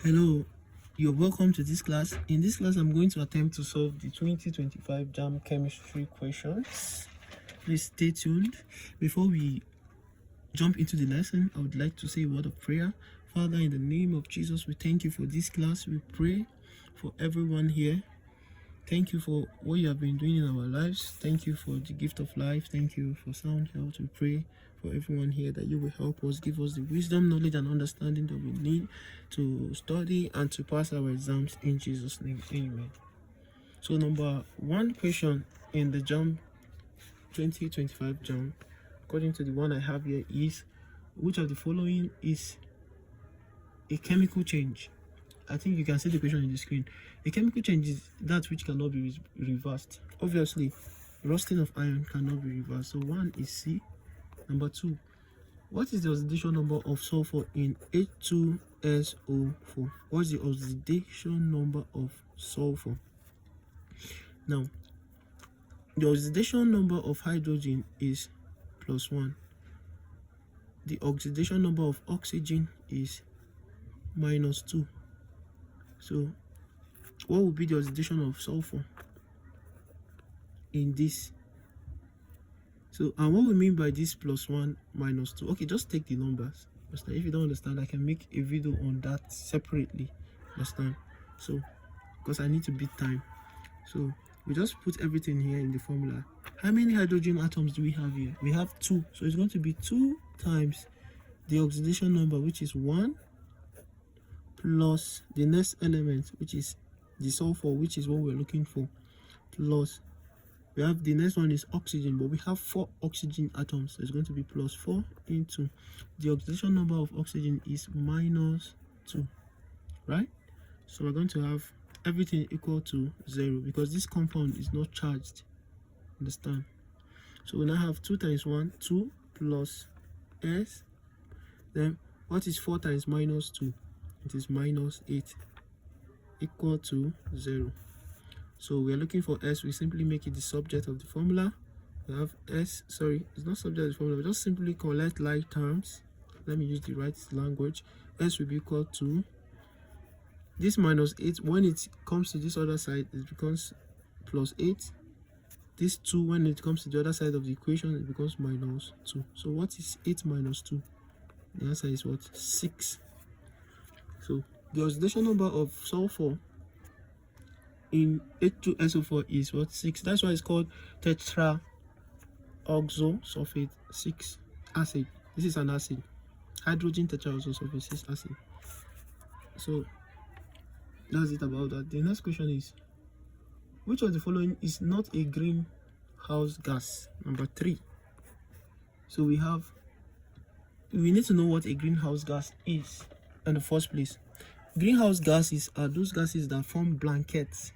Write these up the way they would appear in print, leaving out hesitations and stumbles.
Hello, you're welcome to this class. In this class, I'm going to attempt to solve the 2025 JAMB chemistry questions. Please stay tuned. Before we jump into the lesson, I would like to say a word of prayer. Father, in the name of Jesus, we thank you for this class. We pray for everyone here. Thank you for what you have been doing in our lives. Thank you for the gift of life. Thank you for sound health. We pray for everyone here that you will help us, give us the wisdom, knowledge, and understanding that we need to study and to pass our exams in Jesus' name. Amen. So number one question in the JAMB 2025 JAMB, according to the one I have here, is which of the following is a chemical change? I think you can see the question on the screen. A chemical change is that which cannot be reversed. Obviously, rusting of iron cannot be reversed. So one is C. Number two, what is the oxidation number of sulfur in H2SO4? What is the oxidation number of sulfur? Now, the oxidation number of hydrogen is +1. The oxidation number of oxygen is -2. So, what will be the oxidation of sulfur in this? So, and what we mean by this +1 -2? Okay, just take the numbers. Understand? If you don't understand, I can make a video on that separately. Understand? So, because I need to beat time. So, we just put everything here in the formula. How many hydrogen atoms do we have here? We have 2. So, it's going to be 2 times the oxidation number, which is 1, plus the next element, which is the sulfur, which is what we're looking for, plus we have the next one is oxygen, but we have 4 oxygen atoms, so it's going to be +4 into the oxidation number of oxygen is -2, right? So we're going to have everything equal to 0 because this compound is not charged. Understand? So we now have 2 times 1, 2 plus S. Then what is 4 times -2? It is -8 equal to 0. So we are looking for S. We simply make it the subject of the formula. We have S, sorry, it's not subject of the formula. We just simply collect like terms. Let me use the right language. S will be equal to this -8. When it comes to this other side, it becomes +8. This 2, when it comes to the other side of the equation, it becomes -2. So what is 8 minus 2? The answer is what? 6. So the oxidation number of sulfur in H2SO4 is what? 6. That's why it's called tetraoxosulfate 6 acid. This is an acid. Hydrogen tetraoxosulfate 6 acid. So that's it about that. The next question is, which of the following is not a greenhouse gas? Number 3. So we need to know what a greenhouse gas is in the first place. Greenhouse gases are those gases that form blankets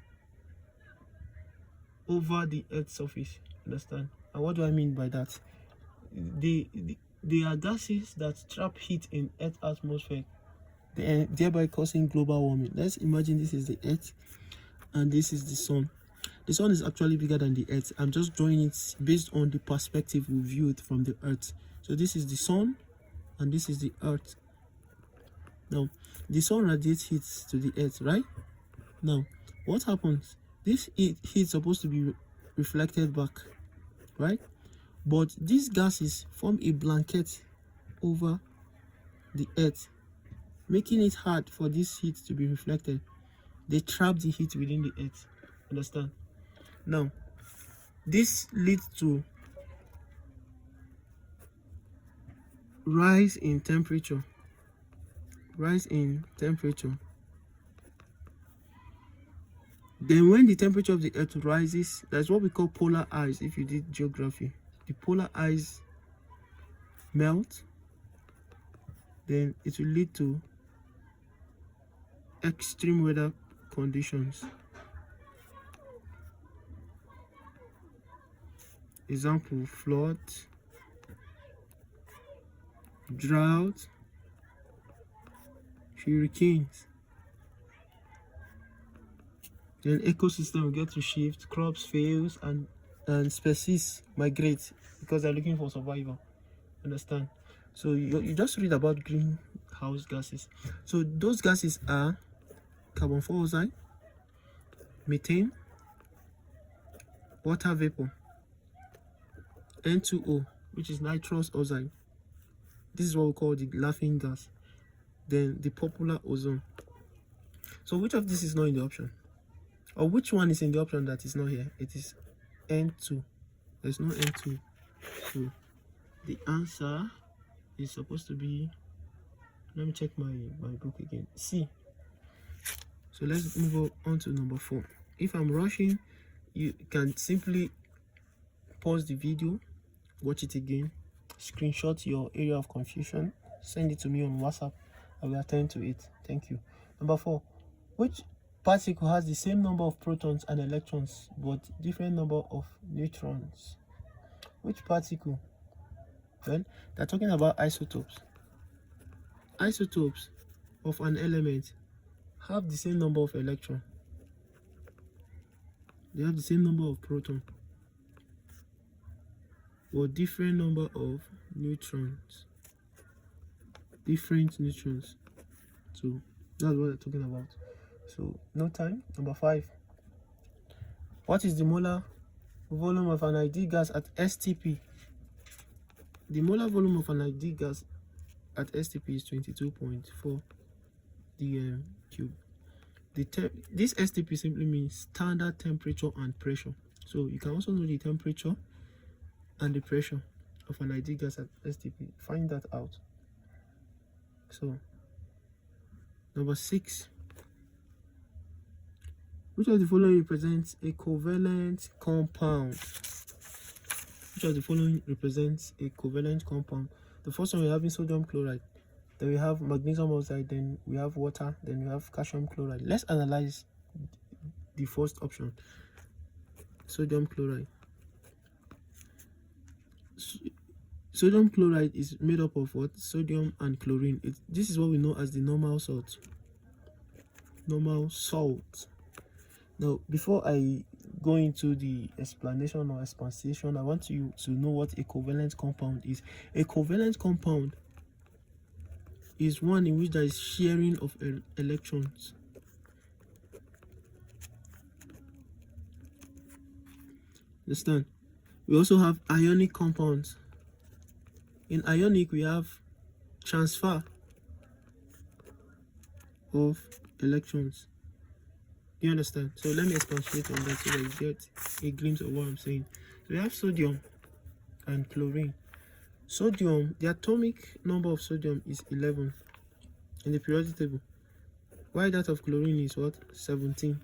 over the Earth's surface. Understand? And what do I mean by that? They are gases that trap heat in Earth's atmosphere, thereby causing global warming. Let's imagine this is the Earth and this is the sun. The sun is actually bigger than the Earth. I'm just drawing it based on the perspective we view it from the Earth. So this is the sun and this is the Earth. Now, the sun radiates heat to the Earth, right? Now, what happens? This heat is supposed to be reflected back, right? But these gases form a blanket over the Earth, making it hard for this heat to be reflected. They trap the heat within the Earth. Understand? Now, this leads to rise in temperature. Then when the temperature of the Earth rises, that's what we call polar ice. If you did geography, the polar ice melt, then it will lead to extreme weather conditions. Example: flood, drought, hurricanes. Then ecosystem will get to shift, crops fails, and species migrate because they're looking for survival. Understand? So you just read about greenhouse house gases. So those gases are carbon dioxide, methane, water vapor, N2O, which is nitrous oxide. This is what we call the laughing gas. Then the popular ozone. So which of this is not in the option? Or which one is in the option that is not here? It is N2. There's no N2. So the answer is supposed to be, let me check my book again, C. So let's move on to number 4. If I'm rushing, you can simply pause the video, watch it again, screenshot your area of confusion, send it to me on WhatsApp. I will attend to it. Thank you. Number 4. Which particle has the same number of protons and electrons but different number of neutrons? Which particle? Well, they're talking about isotopes. Isotopes of an element have the same number of electrons. They have the same number of protons or different number of neutrons. Different neutrons. So that's what they're talking about. So no time. Number 5. What is the molar volume of an ideal gas at STP? The molar volume of an ideal gas at STP is 22.4 dm cube. This STP simply means standard temperature and pressure. So you can also know the temperature and the pressure of an ideal gas at STP. Find that out. So number 6. Which of the following represents a covalent compound? Which of the following represents a covalent compound? The first one, we have sodium chloride, then we have magnesium oxide, then we have water, then we have calcium chloride. Let's analyze the first option, sodium chloride. Sodium chloride is made up of what? Sodium and chlorine. This is what we know as the normal salt. Normal salt. Now, before I go into the explanation or expansion, I want you to know what a covalent compound is. A covalent compound is one in which there is sharing of electrons. Understand? We also have ionic compounds. In ionic, we have transfer of electrons. Do you understand? So let me expatiate on that so that you get a glimpse of what I'm saying. So we have sodium and chlorine. Sodium, the atomic number of sodium is 11 in the periodic table, while that of chlorine is what? 17.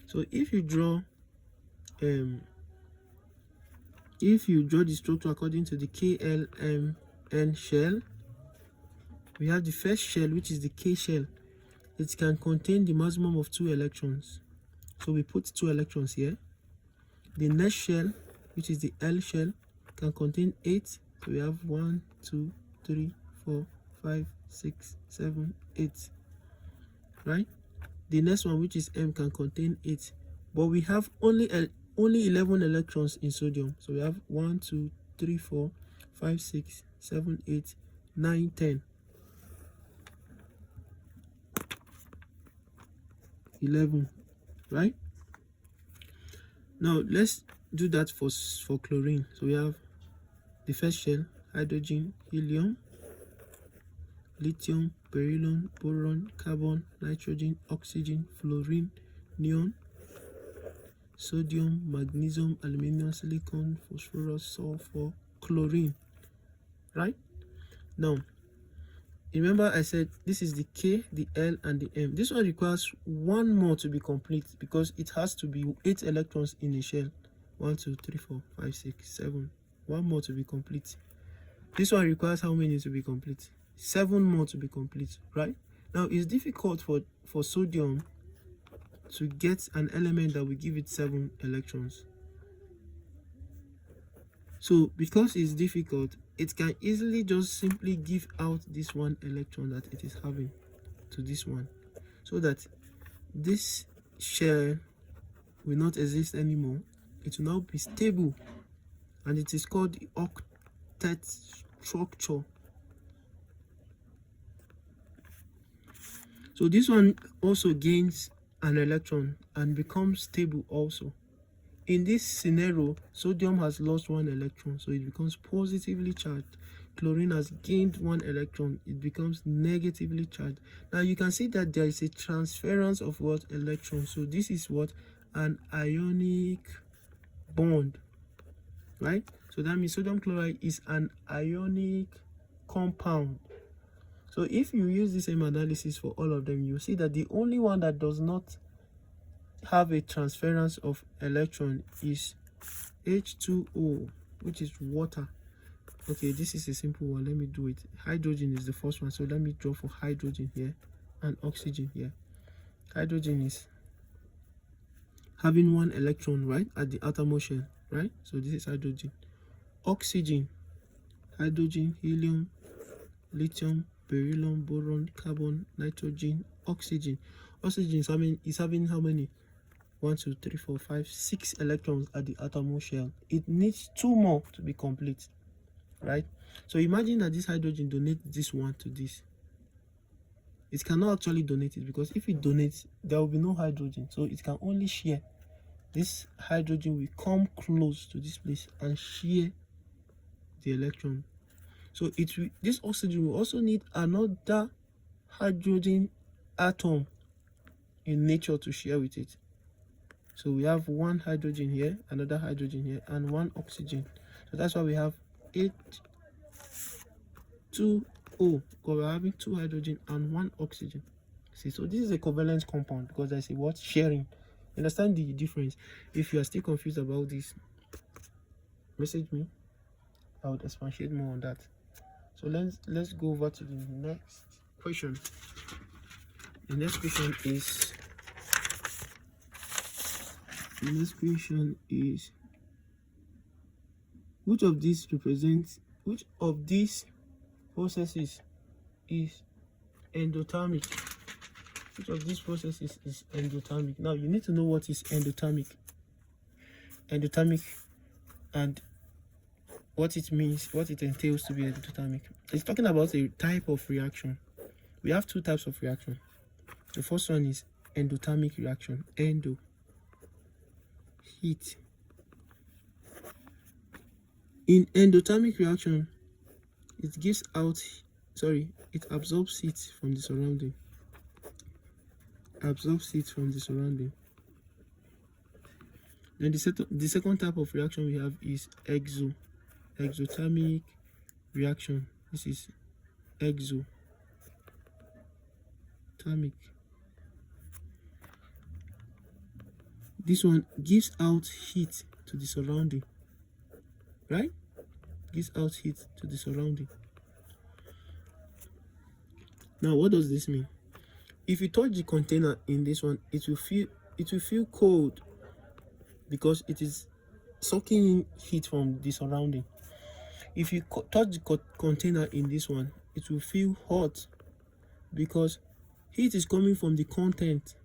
So if you draw the structure according to the KLMN shell, we have the first shell, which is the K shell. It can contain the maximum of 2 electrons. So we put 2 electrons here. The next shell, which is the L shell, can contain 8. So we have 1, 2, 3, 4, 5, 6, 7, 8. Right? The next one, which is M, can contain 8. But we have only 11 electrons in sodium. So we have 1, 2, 3, 4, 5, 6, 7, 8, 9, 10. 11, right? Now let's do that for chlorine. So we have the first shell, hydrogen, helium, lithium, beryllium, boron, carbon, nitrogen, oxygen, fluorine, neon, sodium, magnesium, aluminum, silicon, phosphorus, sulfur, chlorine. Right? Now remember I said this is the K, the L, and the M. This one requires 1 more to be complete because it has to be 8 electrons in a shell. 1, 2, 3, 4, 5, 6, 7. 1 more to be complete. This one requires how many to be complete? 7 more to be complete, right? Now it's difficult for sodium to get an element that will give it 7 electrons. So because it's difficult, it can easily just simply give out this 1 electron that it is having to this one, so that this shell will not exist anymore. It will now be stable, and it is called the octet structure. So this one also gains an electron and becomes stable also. In this scenario, sodium has lost one electron, so it becomes positively charged. Chlorine has gained one electron, it becomes negatively charged. Now you can see that there is a transference of what? Electrons. So this is what? An ionic bond, right? So that means sodium chloride is an ionic compound. So if you use the same analysis for all of them, you see that the only one that does not have a transference of electron is H2O, which is water. Okay, this is a simple one. Let me do it. Hydrogen is the first one, so let me draw for hydrogen here and oxygen here. Hydrogen is having one electron, right, at the outermost shell, right? So this is hydrogen. Oxygen, hydrogen, helium, lithium, beryllium, boron, carbon, nitrogen, oxygen. Oxygen is having how many? 1, 2, 3, 4, 5, 6 electrons at the outermost shell. It needs 2 more to be complete, right? So imagine that this hydrogen donates this one to this. It cannot actually donate it, because if it donates, there will be no hydrogen, so it can only share. This hydrogen will come close to this place and share the electron. So this oxygen will also need another hydrogen atom in nature to share with it. So we have one hydrogen here, another hydrogen here, and one oxygen. So that's why we have H2O, because we're having 2 hydrogen and 1 oxygen. See, so this is a covalent compound because there's a what? Sharing. Understand the difference? If you are still confused about this, message me. I would expatiate more on that. So let's go over to the next question. The next question is which of these processes is endothermic? Which of these processes is endothermic? Now you need to know what is endothermic. Endothermic and what it means, what it entails to be endothermic. It's talking about a type of reaction. We have 2 types of reaction. The first one is endothermic reaction. Endo, heat. In endothermic reaction, it absorbs heat from the surrounding. Then the second type of reaction we have is exothermic reaction. This is exothermic. This one gives out heat to the surrounding, right? Gives out heat to the surrounding. Now what does this mean? If you touch the container in this one, it will feel cold because it is sucking in heat from the surrounding. If you touch the container in this one, it will feel hot because heat is coming from the content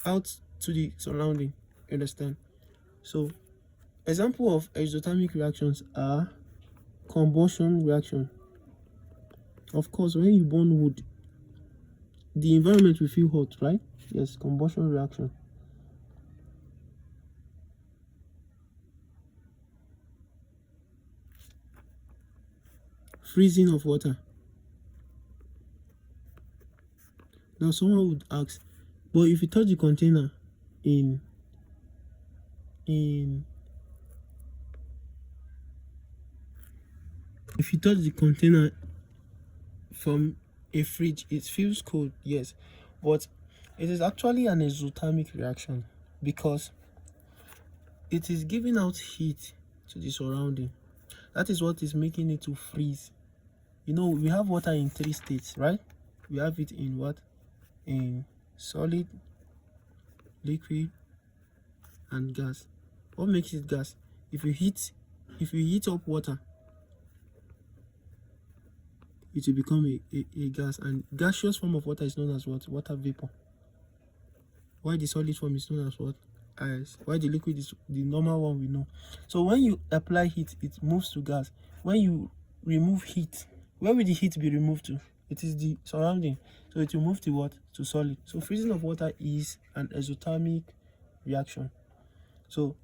out to the surrounding. Understand? So example of exothermic reactions are combustion reaction. Of course, when you burn wood, the environment will feel hot, right? Yes, combustion reaction. Freezing of water. Now someone would ask, but if you touch the container if you touch the container from a fridge, it feels cold, yes, but it is actually an exothermic reaction because it is giving out heat to the surrounding. That is what is making it to freeze. You know, we have water in 3 states, right? We have it in what? In solid, liquid, and gas. What makes it gas? If you heat up water, it will become a gas, and gaseous form of water is known as what? Water vapor. Why the solid form is known as what? Ice. Why the liquid is the normal one we know. So when you apply heat, it moves to gas. When you remove heat, where will the heat be removed to? It is the surrounding, so it will move to what? To solid. So freezing of water is an exothermic reaction. So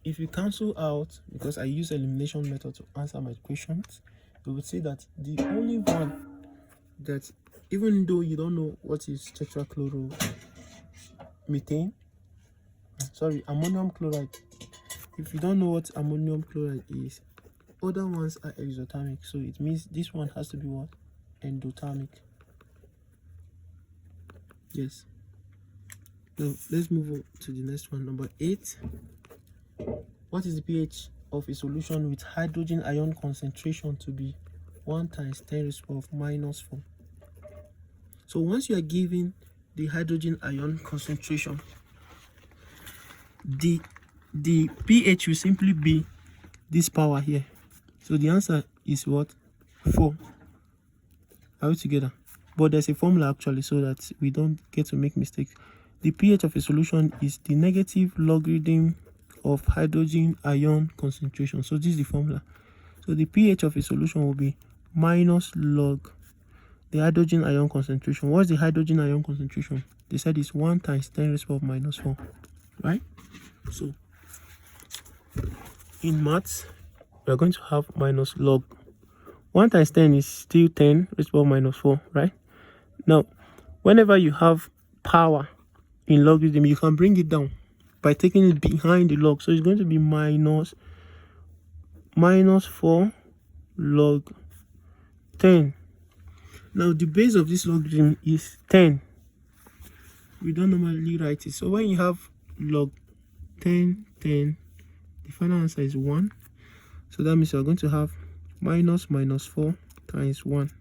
if you cancel out, because I use elimination method to answer my questions, we would say that the only one that, even though you don't know what is ammonium chloride, if you don't know what ammonium chloride is, other ones are exothermic, so it means this one has to be what? Endothermic. Yes. Now let's move on to the next one. Number 8. What is the pH of a solution with hydrogen ion concentration to be 1 × 10⁻⁻⁴? So once you are given the hydrogen ion concentration, the pH will simply be this power here. So the answer is what? 4. Are we together? But there's a formula actually, so that we don't get to make mistakes. The pH of a solution is the negative logarithm of hydrogen ion concentration. So this is the formula. So the pH of a solution will be minus log the hydrogen ion concentration. What's the hydrogen ion concentration? They said it's 1 × 10⁻⁻⁴, right? So in maths, we are going to have minus log. 1 × 10 is still 10⁻⁻⁴, right? Now, whenever you have power in logarithm, you can bring it down by taking it behind the log. So it's going to be minus 4 log 10. Now the base of this logarithm is 10. We don't normally write it. So when you have log 10, the final answer is 1. So that means you're going to have minus 4 times 1.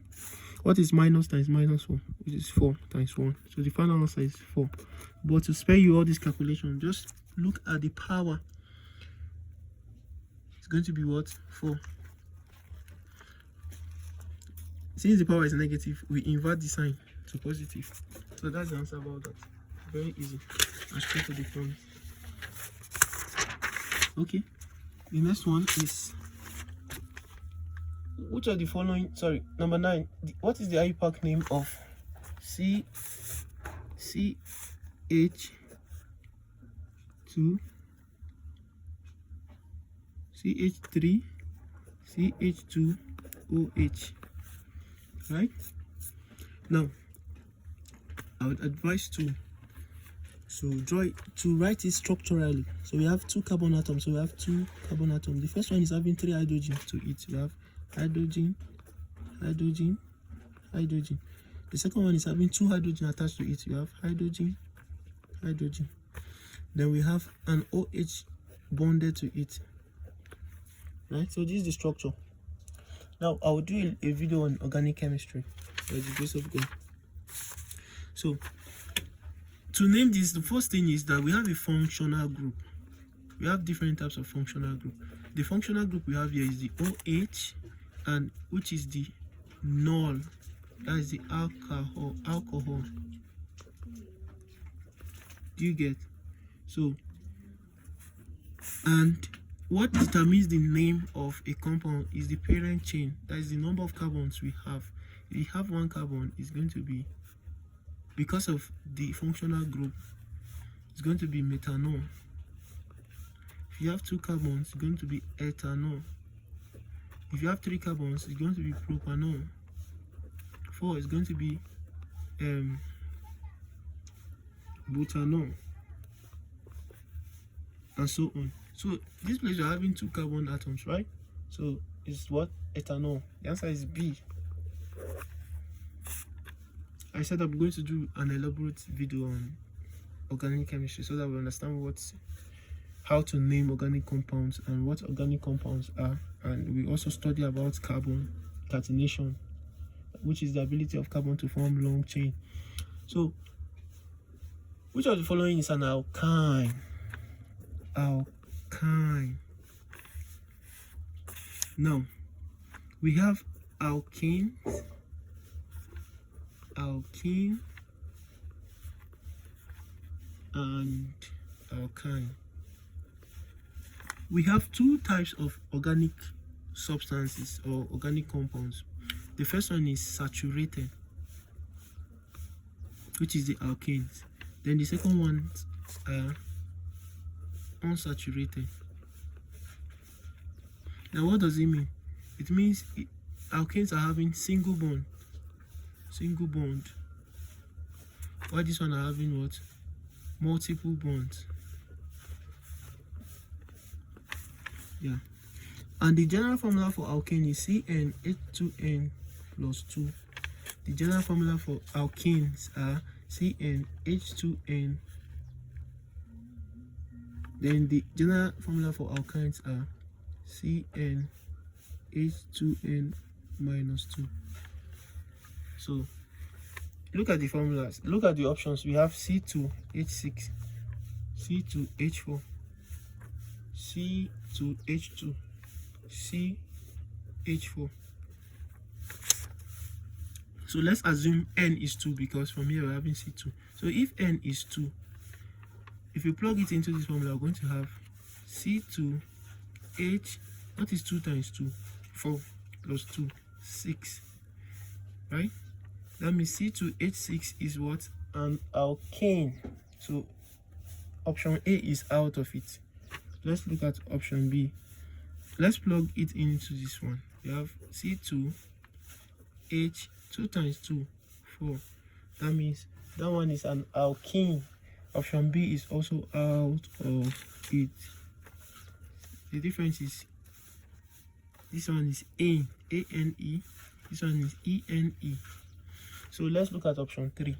What is minus times minus 4? Which is 4 times 1. So the final answer is 4. But to spare you all this calculation, just look at the power. It's going to be what? 4. Since the power is negative, we invert the sign to positive. So that's the answer about that. Very easy. And straight to the point. Okay. The next one is, which of the following, number 9, what is the IUPAC name of CH2 CH3 CH2OH? Right? Now I would advise to write it structurally. So we have 2 carbon atoms. The first one is having 3 hydrogen to it. We have hydrogen. The second one is having 2 hydrogen attached to it. We have hydrogen. Then we have an OH bonded to it. Right? So this is the structure. Now I will do a video on organic chemistry by the grace of God. So to name this, the first thing is that we have a functional group. We have different types of functional group. The functional group we have here is the OH, and which is the null. That is the alcohol. Do you get? So, and what determines the name of a compound is the parent chain. That is the number of carbons we have. If you have 1 carbon, it's going to be, because of the functional group, it's going to be methanol. If you have 2 carbons, it's going to be ethanol. If you have 3 carbons, it's going to be propanol. 4 is going to be butanol, and so on. So this place you're having 2 carbon atoms, right? So it's what? Ethanol. The answer is B. I said I'm going to do an elaborate video on organic chemistry so that we understand how to name organic compounds and what organic compounds are. And we also study about carbon catenation, which is the ability of carbon to form long chain. So which of the following is an alkyne? Now we have alkene and alkyne. We have 2 types of organic substances or organic compounds. The first one is saturated, which is the alkanes. Then the second one are unsaturated. Now what does it mean? It means alkanes are having single bond, while this one are having what? Multiple bonds. Yeah. And the general formula for alkane is CnH2n plus 2. The general formula for alkanes are CnH2n. Then the general formula for alkynes are CnH2n minus 2. So look at the formulas. Look at the options. We have C2H6, C2H4, C2H2, CH4. So let's assume n is 2 because from here we're having C2. So if n is 2, if you plug it into this formula, we're going to have C2H, what is 2 times 2? 4 plus 2, 6, right? That means C2H6 is what? An alkane. So option A is out of it. Let's look at option B. Let's plug it into this one. You have C2H, 2 times 2, 4. That means that one is an alkene. Option B is also out of it. The difference is this one is A-N-E, this one is E-N-E. So let's look at option 3.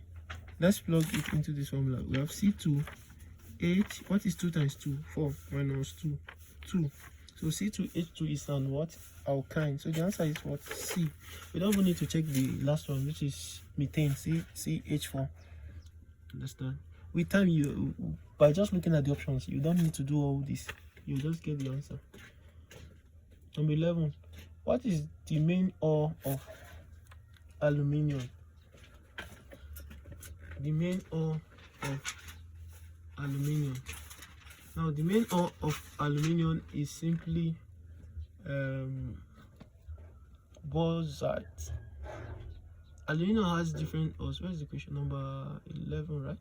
Let's plug it into this formula. We have C2H, what is 2 times 2? 4 minus 2, 2. So C2H2 is an what? Alkyne. So the answer is what? C. We don't even need to check the last one, which is methane, CH4. Understand? With time, you by just looking at the options, you don't need to do all this. You just get the answer. Number 11. What is the main ore of aluminium? The main ore of aluminium. Now the main ore of aluminium is simply bauxite. Aluminium has different ores. Where's the question? Number 11, right?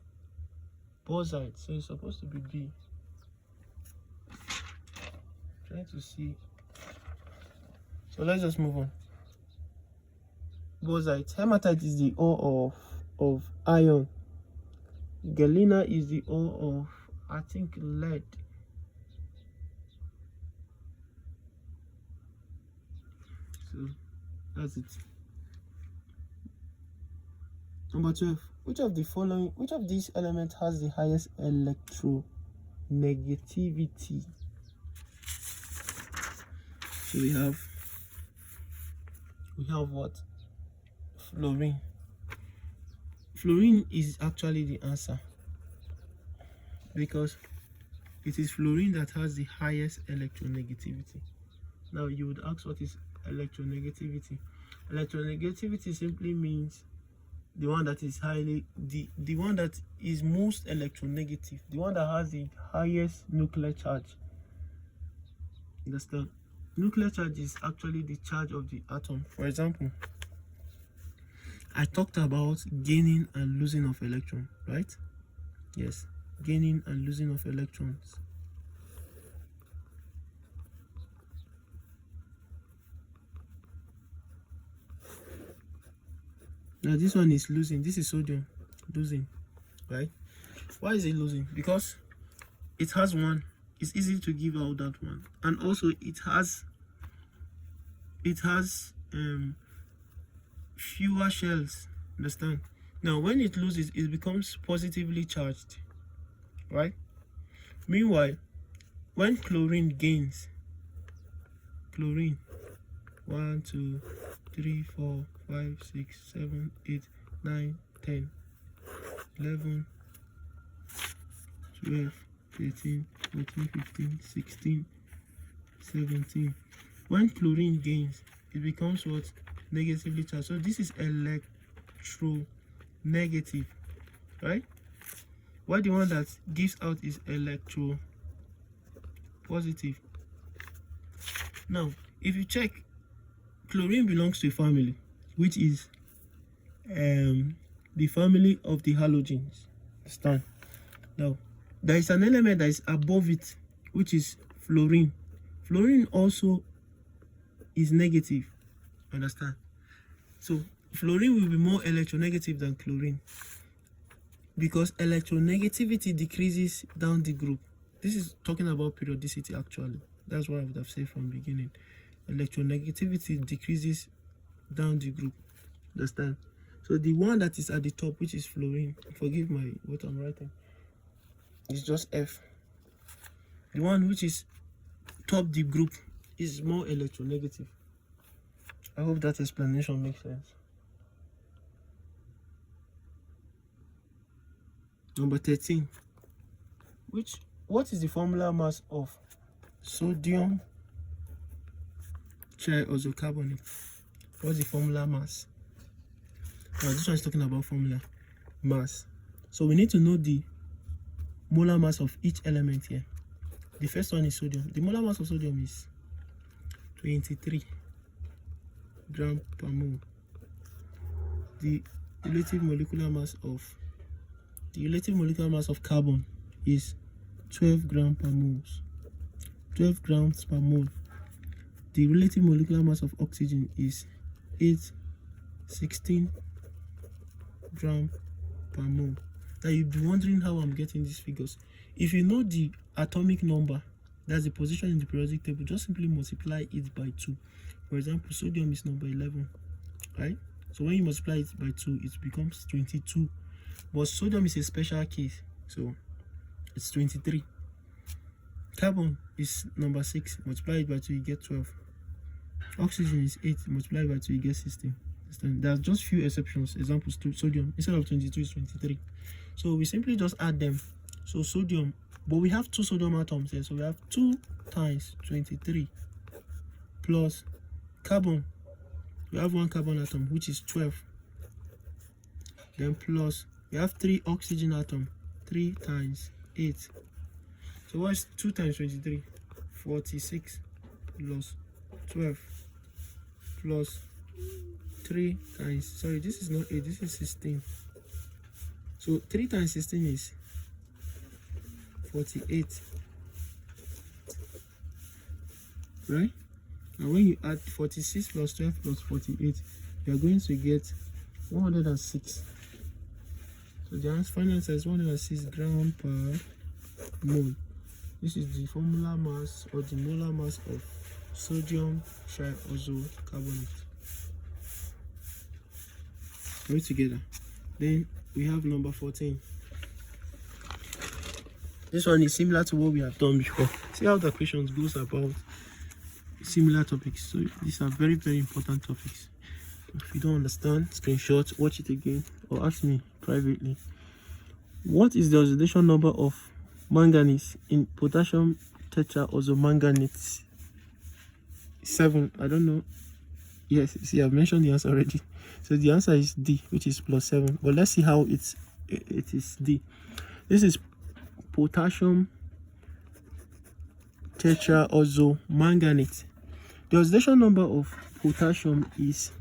Bauxite. So it's supposed to be B. Trying to see. So let's just move on. Bauxite. Hematite is the ore of iron. Galena is the ore of, I think, lead. So that's it. Number 12. Which of these elements has the highest electronegativity? So we have what? Fluorine. Fluorine is actually the answer because it is fluorine that has the highest electronegativity. Now you would ask, what is electronegativity? Electronegativity simply means the one that is the one that is most electronegative, the one that has the highest nuclear charge. Understand? Nuclear charge is actually the charge of the atom. For example, I talked about gaining and losing of electrons, right? Yes, gaining and losing of electrons. Now this one is losing. This is sodium, losing, right? Why is it losing? Because it has one. It's easy to give out that one, and also it has fewer shells. Understand? Now when it loses, it becomes positively charged, right? Meanwhile, when chlorine gains, chlorine, 1 2 3 4 5 6 7 8 9 10 11 12 13 14 15 16 17. When chlorine gains, it becomes what? Negatively charged. So this is electronegative, right? While the one that gives out is electropositive. Now if you check, chlorine belongs to a family. which is the family of the halogens. Understand? Now, there is an element that is above it, which is fluorine. Fluorine also is negative. Understand? So fluorine will be more electronegative than chlorine, because electronegativity decreases down the group. This is talking about periodicity actually. That's what I would have said from the beginning. Electronegativity decreases down the group. Understand? So the one that is at the top, which is fluorine, forgive my what I'm writing, it's just F. The one which is top the group is more electronegative. I hope that explanation makes sense. Number 13. What is the formula mass of sodium triisocarbonate? What's the formula mass? Now this one is talking about formula mass. So we need to know the molar mass of each element here. The first one is sodium. The molar mass of sodium is 23 grams per mole. The relative molecular mass of carbon is 12 grams per mole. 12 grams per mole. The relative molecular mass of oxygen is 16 grams per mole. Now you'll be wondering how I'm getting these figures. If you know the atomic number, that's the position in the periodic table, just simply multiply it by 2. For example, sodium is number 11, right? So when you multiply it by 2, it becomes 22. But sodium is a special case, so it's 23. Carbon is number 6, multiply it by 2, you get 12. Oxygen is 8, multiply by 2, you get 16. There's just few exceptions. Examples to sodium, instead of 22 is 23. So we simply just add them. So sodium, but we have 2 sodium atoms here, so we have 2 times 23 plus carbon. We have 1 carbon atom, which is 12. Then plus we have 3 oxygen atom, 3 times 8. So what's 2 times 23? 46 plus 12 plus 3 times, sorry, this is not 8, this is 16. So 3 times 16 is 48, right? Now when you add 46 plus 12 plus 48, you are going to get 106. So the final answer is 106 grams per mole. This is the formula mass or the molar mass of sodium triisocarbonate. Put together. Then we have number 14. This one is similar to what we have done before. See how the questions goes about similar topics. So these are very, very important topics. If you don't understand, screenshot, watch it again, or ask me privately. What is the oxidation number of manganese in potassium tetraozomanganate? 7. I don't know. Yes, see, I've mentioned the answer already. So the answer is D, which is plus 7. But let's see how it is D. This is potassium tetraozomanganate. The oxidation number of potassium is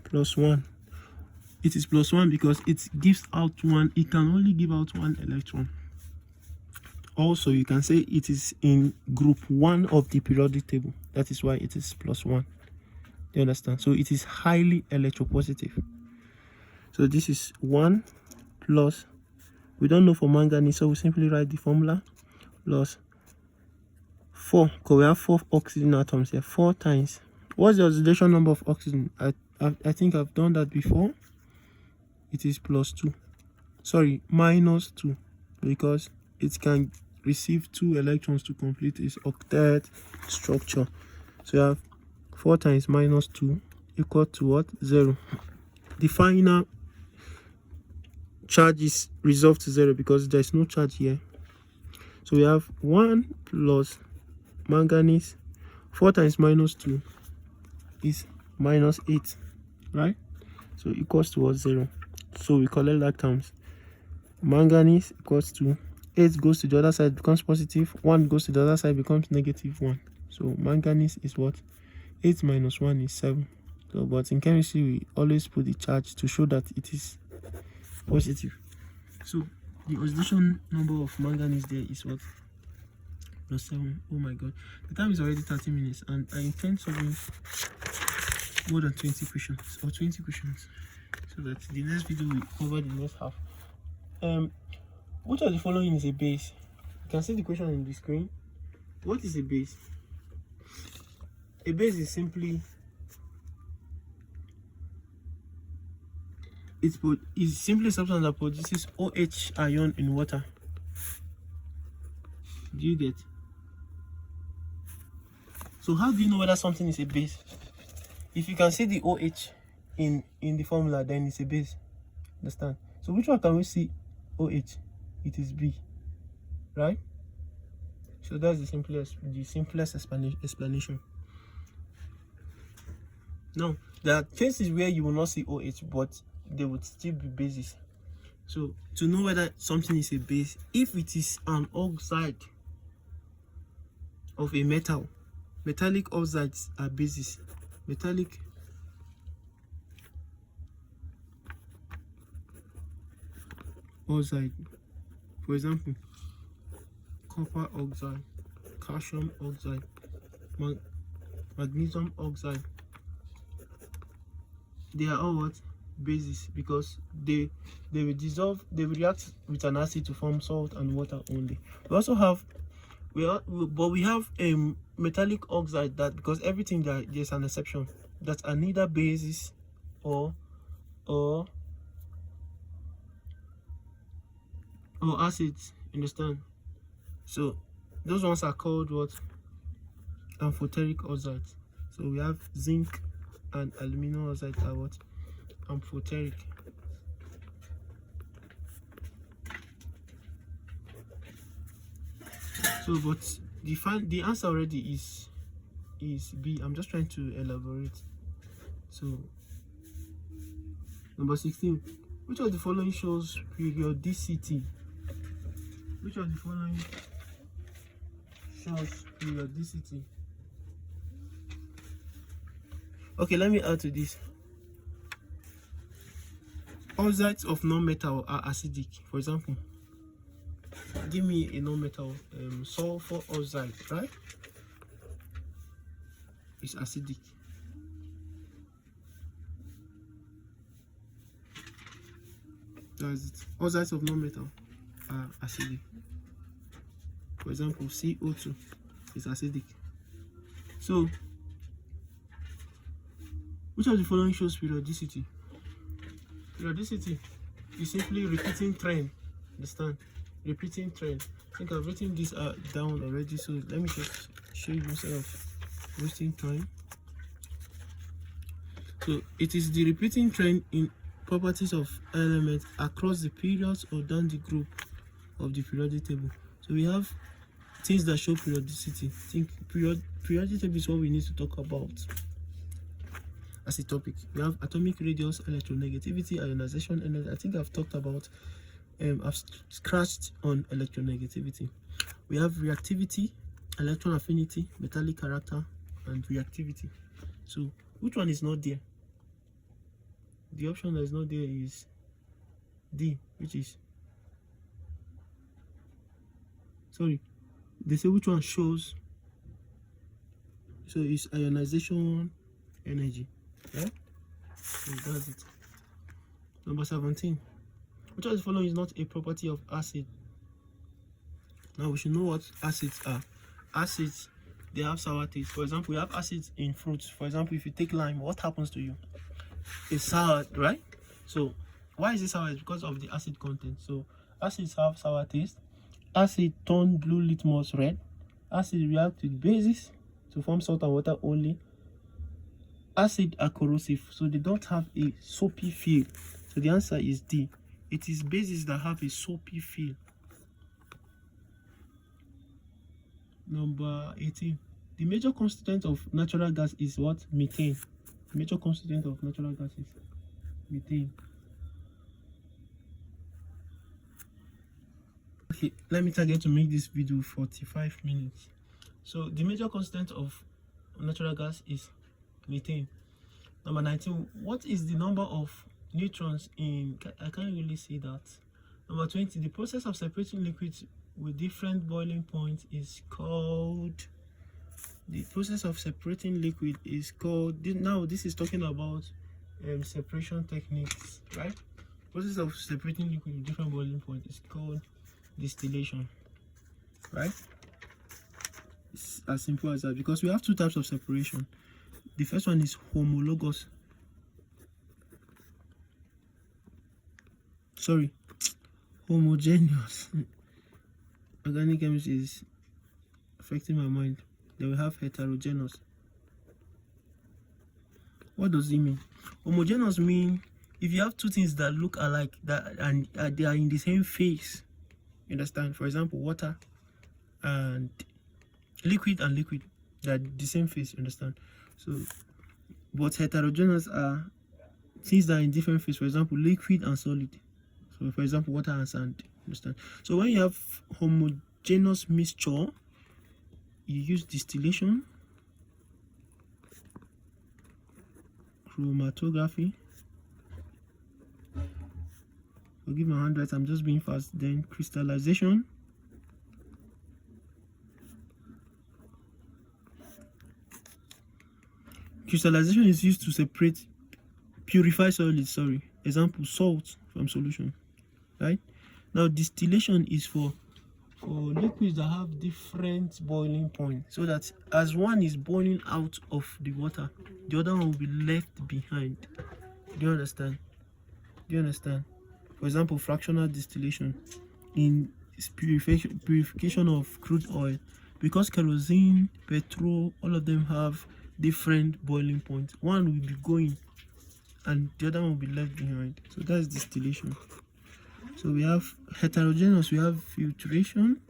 plus 1. It is plus 1 because it gives out 1. It can only give out 1 electron. Also, you can say it is in group 1 of the periodic table. That is why it is plus 1. You understand? So it is highly electropositive. So this is 1 plus, we don't know for manganese, so we simply write the formula, plus 4, because we have 4 oxygen atoms here. 4 times, what's the oxidation number of oxygen? I think I've done that before. It is plus 2, sorry, minus 2, because it can receive 2 electrons to complete its octet structure. So you have 4 times minus 2 equal to what? 0. The final charge is resolved to 0 because there is no charge here. So we have 1 plus manganese. 4 times minus 2 is minus 8, right? So equals to what? 0. So we collect like terms. Manganese equals to 8 goes to the other side, becomes positive. 1 goes to the other side, becomes negative 1. So manganese is what? 8 minus 1 is 7. So, but in chemistry, we always put the charge to show that it is positive. So the oxidation number of manganese there is what? +7. Oh my god, the time is already 30 minutes, and I intend solving more than 20 questions or 20 questions, so that the next video will cover the next half. Which of the following is a base? You can see the question on the screen. What is a base? A base is simply a substance that produces OH ion in water. Do you get? So how do you know whether something is a base? If you can see the OH in the formula, then it's a base. Understand? So which one can we see OH? It is B, right? So that's the simplest explanation. Now there are cases where you will not see OH, but they would still be bases. So to know whether something is a base, if it is an oxide of a metal, metallic oxides are bases. Metallic oxide, for example, copper oxide, calcium oxide, magnesium oxide, they are all what? Bases, because they will dissolve, they will react with an acid to form salt and water only. We also have we have a metallic oxide that, because everything that there's an exception, that are neither bases or acids. Understand? So those ones are called what? Amphoteric oxides. So we have zinc and aluminum oxide are what? Amphoteric. So but the answer already is B. I'm just trying to elaborate. So number 16, which of the following shows periodicity? Which of the following shows periodicity? Okay, let me add to this. Oxides of non-metal are acidic. For example, give me a non-metal, sulfur oxide, right? It's acidic. That's it. Oxides of non-metal are acidic. For example, CO2 is acidic. So which of the following shows periodicity? Periodicity is simply repeating trend. Understand? Repeating trend. I think I've written this down already, so let me just show you instead of wasting time. So it is the repeating trend in properties of elements across the periods or down the group of the periodic table. So we have things that show periodicity. I think periodic table is what we need to talk about as a topic. We have atomic radius, electronegativity, ionization energy. I think I've talked about, I've scratched on electronegativity. We have reactivity, electron affinity, metallic character, and reactivity. So which one is not there? The option that is not there is D, which is, sorry, they say which one shows. So it's ionization energy. Yeah, so that's it. Number 17, which of the following is not a property of acid? Now we should know what acids are. Acids, they have sour taste. For example, we have acids in fruits. For example, if you take lime, what happens to you? It's sour, right? So why is it sour? It's because of the acid content. So acids have sour taste. Acid turn blue litmus red. Acid react with bases to form salt and water only. Acid are corrosive, so they don't have a soapy feel. So the answer is D. It is bases that have a soapy feel. Number 18, the major constituent of natural gas is what? Methane. The major constituent of natural gas is methane. Okay, let me target to make this video 45 minutes. So the major constituent of natural gas is methane. Number 19, what is the number of neutrons in, I can't really see that. Number 20, the process of separating liquids with different boiling points is called, the process of separating liquid is called, now this is talking about separation techniques, right? Process of separating liquid with different boiling points is called distillation, right? It's as simple as that, because we have two types of separation. The first one is homogeneous organic chemistry is affecting my mind. Then we have heterogeneous. What does it mean? Homogeneous mean if you have two things that look alike, and they are in the same phase. You understand? For example, water and liquid, they're the same phase. You understand? So, but heterogeneous are things that are in different phases. For example, liquid and solid. So, for example, water and sand. Understand? So, when you have homogeneous mixture, you use distillation, chromatography. Forgive my handwriting, I'm just being fast. Then crystallization, crystallization is used to purify solids. Example, salt from solution, right? Now distillation is for liquids that have different boiling points, so that as one is boiling out of the water, the other one will be left behind. Do you understand? For example, fractional distillation in purification of crude oil, because kerosene, petrol, all of them have different boiling points. One will be going and the other one will be left behind. So that's distillation. So we have heterogeneous, we have filtration.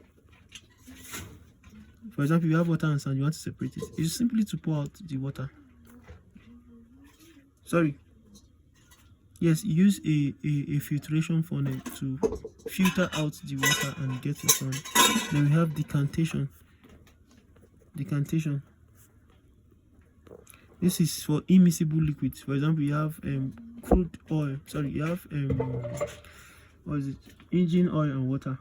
For example, you have water and sand, you want to separate it. It's simply to pour out the water. Yes, use a filtration funnel to filter out the water and get the sand. Then we have decantation. This is for immiscible liquids. For example, you have crude oil. You have what is it? Engine oil and water.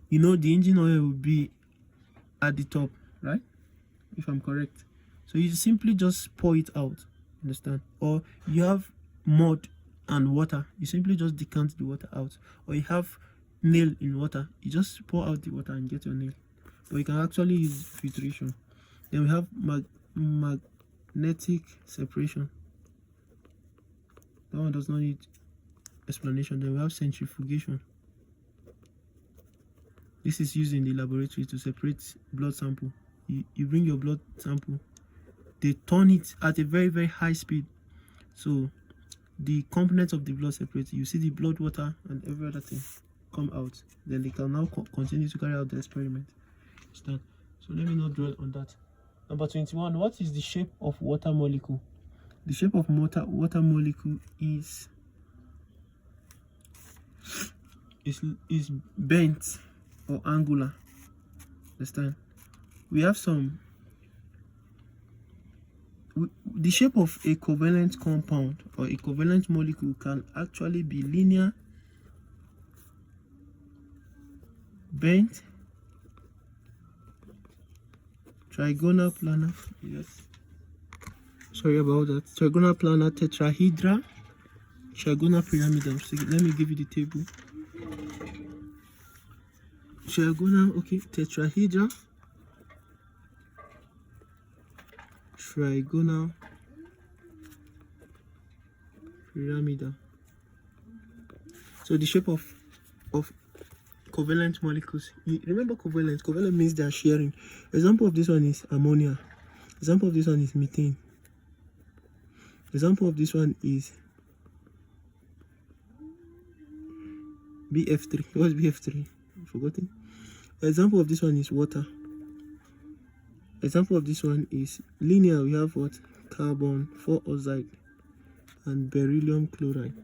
You know the engine oil will be at the top, right? If I'm correct. So you simply just pour it out. Understand? Or you have mud and water, you simply just decant the water out. Or you have nail in water, you just pour out the water and get your nail. But you can actually use filtration. Then we have magnetic separation. That one does not need explanation. Then we have centrifugation. This is used in the laboratory to separate blood sample. You bring your blood sample, they turn it at a very, very high speed, so the components of the blood separate. You see the blood, water and every other thing come out. Then they can now continue to carry out the experiment. So let me not dwell on that. Number 21, what is the shape of water molecule? The shape of water molecule is bent or angular. Understand? We have the shape of a covalent compound or a covalent molecule can actually be linear, bent, trigonal, planar. Yes, sorry about that. Trigonal, planar, tetrahedral, trigonal, pyramidal. So let me give you the table. Trigonal, okay, tetrahedral, trigonal, pyramidal. So the shape of covalent molecules. You remember covalent? Covalent means they are sharing. Example of this one is ammonia. Example of this one is methane. Example of this one is BF3. What's BF3? I've forgotten. Example of this one is water. Example of this one is linear. We have what? Carbon 4 oxide and beryllium chloride.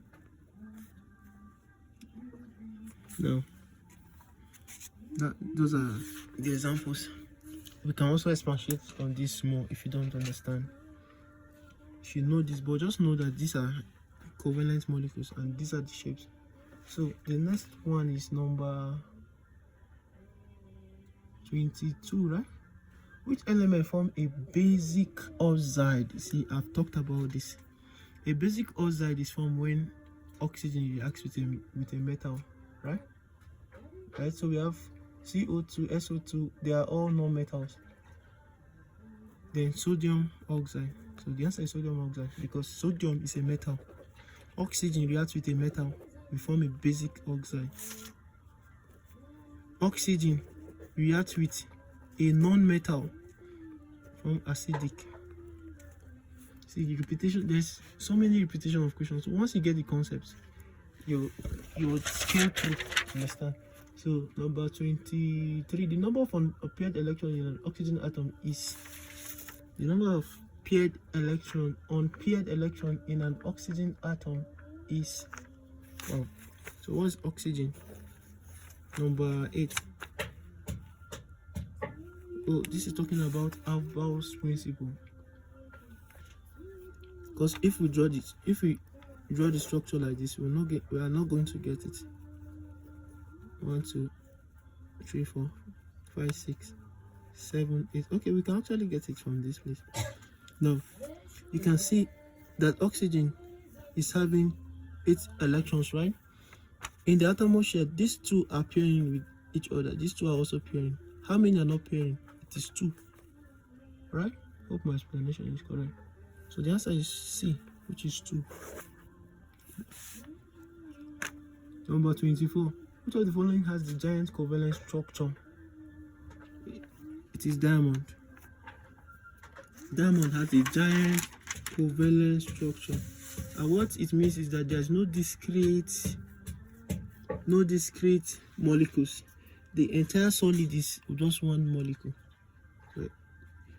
Now, those are the examples. We can also expatiate on this more if you don't understand. should know this, but just know that these are covalent molecules and these are the shapes. So the next one is number 22, right? Which element form a basic oxide? See, I've talked about this. A basic oxide is formed when oxygen reacts with a metal, right? Right, so we have CO2, SO2, they are all non-metals. Then sodium oxide. So the answer is sodium oxide because sodium is a metal. Oxygen reacts with a metal, we form a basic oxide. Oxygen reacts with a non-metal, form acidic. See, repetition, there's so many repetition of questions. So once you get the concepts, you would scale through, understand? So number 23, the number of unpaired electrons in an oxygen atom is the number of unpaired electron in an oxygen atom is, wow. So what's oxygen? Number 8. Oh, this is talking about Alva's principle. Because if we draw the structure like this, we are not going to get it. 1, 2, 3, 4, 5, 6, 7, 8. Okay, we can actually get it from this place. Now you can see that oxygen is having 8 electrons, right? In the atom shell, these two are pairing with each other. These two are also pairing. How many are not pairing? It is 2, right? Hope my explanation is correct. So the answer is C, which is 2. Number 24. Which of the following has the giant covalent structure? It is diamond. Diamond has a giant covalent structure, and what it means is that there's no discrete molecules. The entire solid is just one molecule.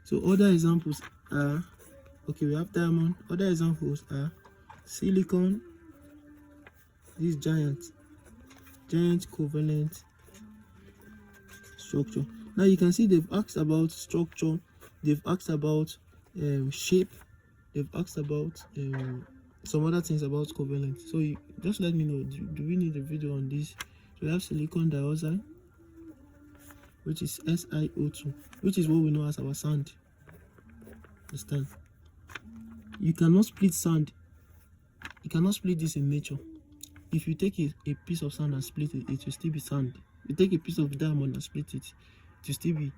So other examples are, okay, we have diamond. Other examples are silicon. This giant covalent structure. Now you can see they've asked about structure, they've asked about shape, they've asked about some other things about covalent. So just let me know, do we need a video on this? So we have silicon dioxide, which is SiO2, which is what we know as our sand. Understand? You cannot split sand. You cannot split this in nature. If you take a piece of sand and split it, it will still be sand. You take a piece of diamond and split it, it will still be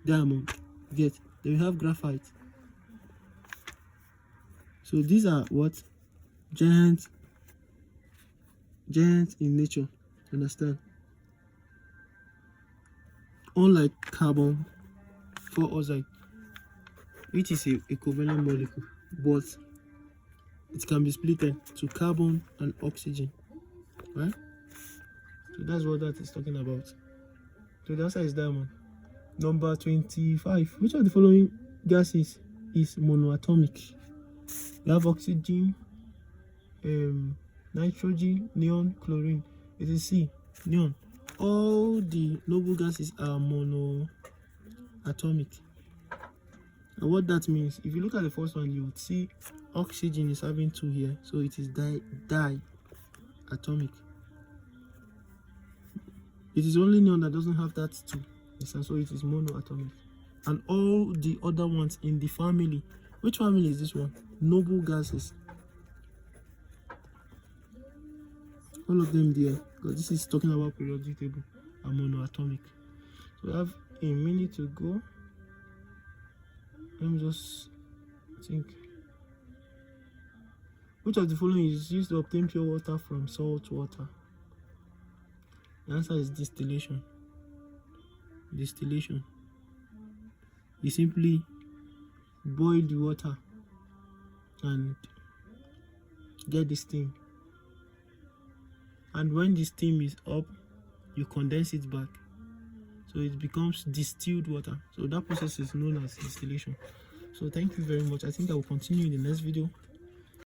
diamond. Then we have graphite. So these are what? Giant in nature. Understand? Unlike carbon 4 oxide, which is a covalent molecule, but it can be split to carbon and oxygen, right? So that's what that is talking about. So the answer is diamond. Number 25. Which of the following gases is monoatomic? We have oxygen, nitrogen, neon, chlorine. It is C, neon. All the noble gases are monoatomic. And what that means, if you look at the first one, you would see oxygen is having 2 here, so it is diatomic. It is only neon that doesn't have that 2, so it is monoatomic. And all the other ones in the family, which family is this one? Noble gases. All of them there, because this is talking about periodic table, are monoatomic. So we have a minute to go. Let me just think. Which of the following is used to obtain pure water from salt water? The answer is distillation. Distillation. You simply boil the water and get the steam. And when the steam is up, you condense it back. So it becomes distilled water. So that process is known as distillation. So thank you very much. I think I will continue in the next video.